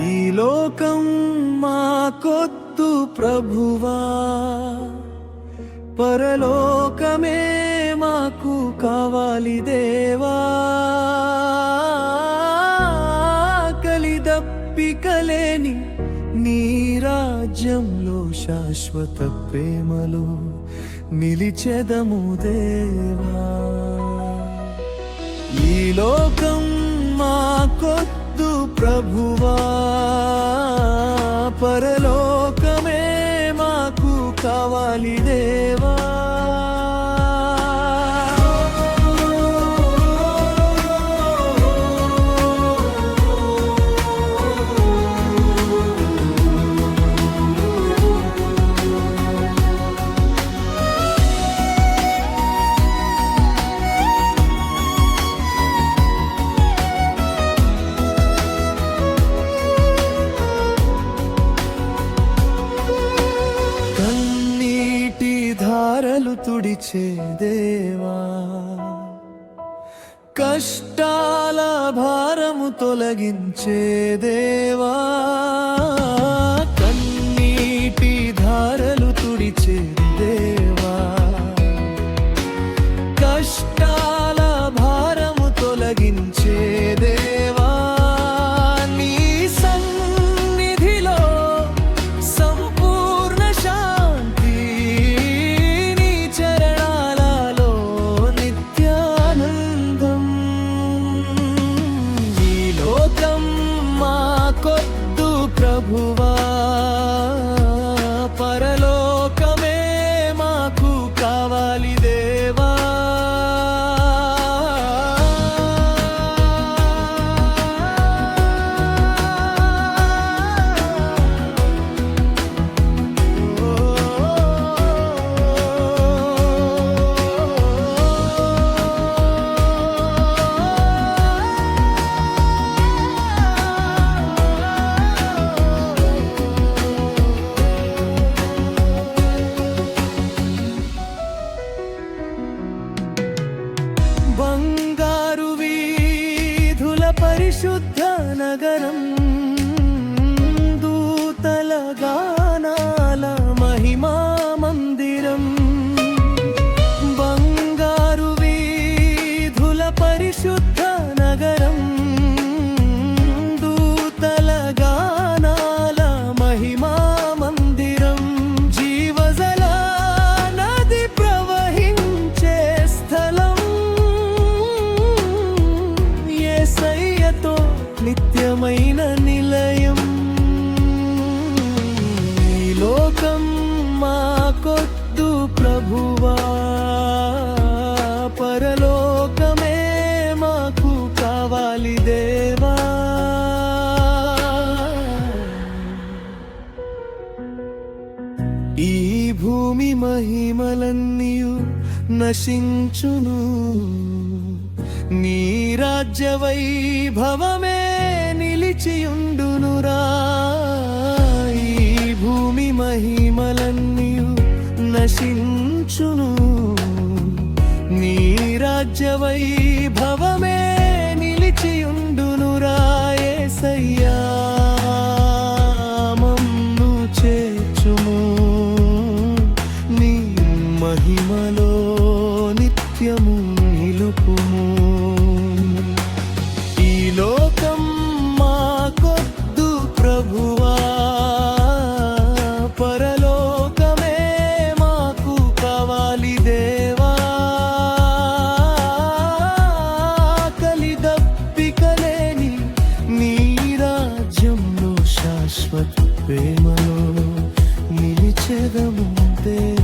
ఈ లోకం మాకొద్దు ప్రభువా, పరలోకమే మాకు కావాలి దేవా. కలిదప్పికలేని నీ రాజ్యంలో శాశ్వత ప్రేమలో నిలిచెదము దేవా. ఈ లోకం మాకొద్దు ప్రభువా, పరలోకమే మాకు కావాలి దేవా. ధారలు తుడిచే దేవా, కష్టాల భారము తొలగించే దేవా. కన్నీటి ధారలు తుడిచే దేవా, కష్టాల భారము తొలగించే దేవా. నీ సన్నిధిలో సంపూర్ణ శాంతి, నీ చరణాలలో నిత్యానందం. ఈ లోకం మాకొద్దు ప్రభువా, పరలోకమే మాకు కావాలి దేవా. బంగారు వీధుల పరిశుద్ధ నగరం, దూతల గానాల మహిమా మందిరం. బంగారు వీధుల పరిశుద్ధ నగరం, దూతల గానాల మహిమా మందిరం. జీవజల నది ప్రవహించే స్థలం, యేసయ్యతో నిత్యమైన నిలయం. ఈ లోకం మాకొద్దు ప్రభువా, పరలోకమే మాకు కావాలి దేవా. ఈ భూమి మహిమలన్నీయు నశించును, నీ రాజ్య వైభవమే నిలిచియుండునురా. ఈ భూమి మహిమలన్నీయు నశించును, నీ రాజ్య వైభవమే నిలిచియుండునురా. యేసయ్యా మమ్ము చేర్చుము, నీ మహిమలో నిత్యము నిలుపుము. ఈ లోకం మాకొద్దు ప్రభువా, పరలోకమే మాకు కావాలి దేవా. కలిదప్పికలేని నీ రాజ్యంలో శాశ్వత ప్రేమలో నిలిచెదము దేవా.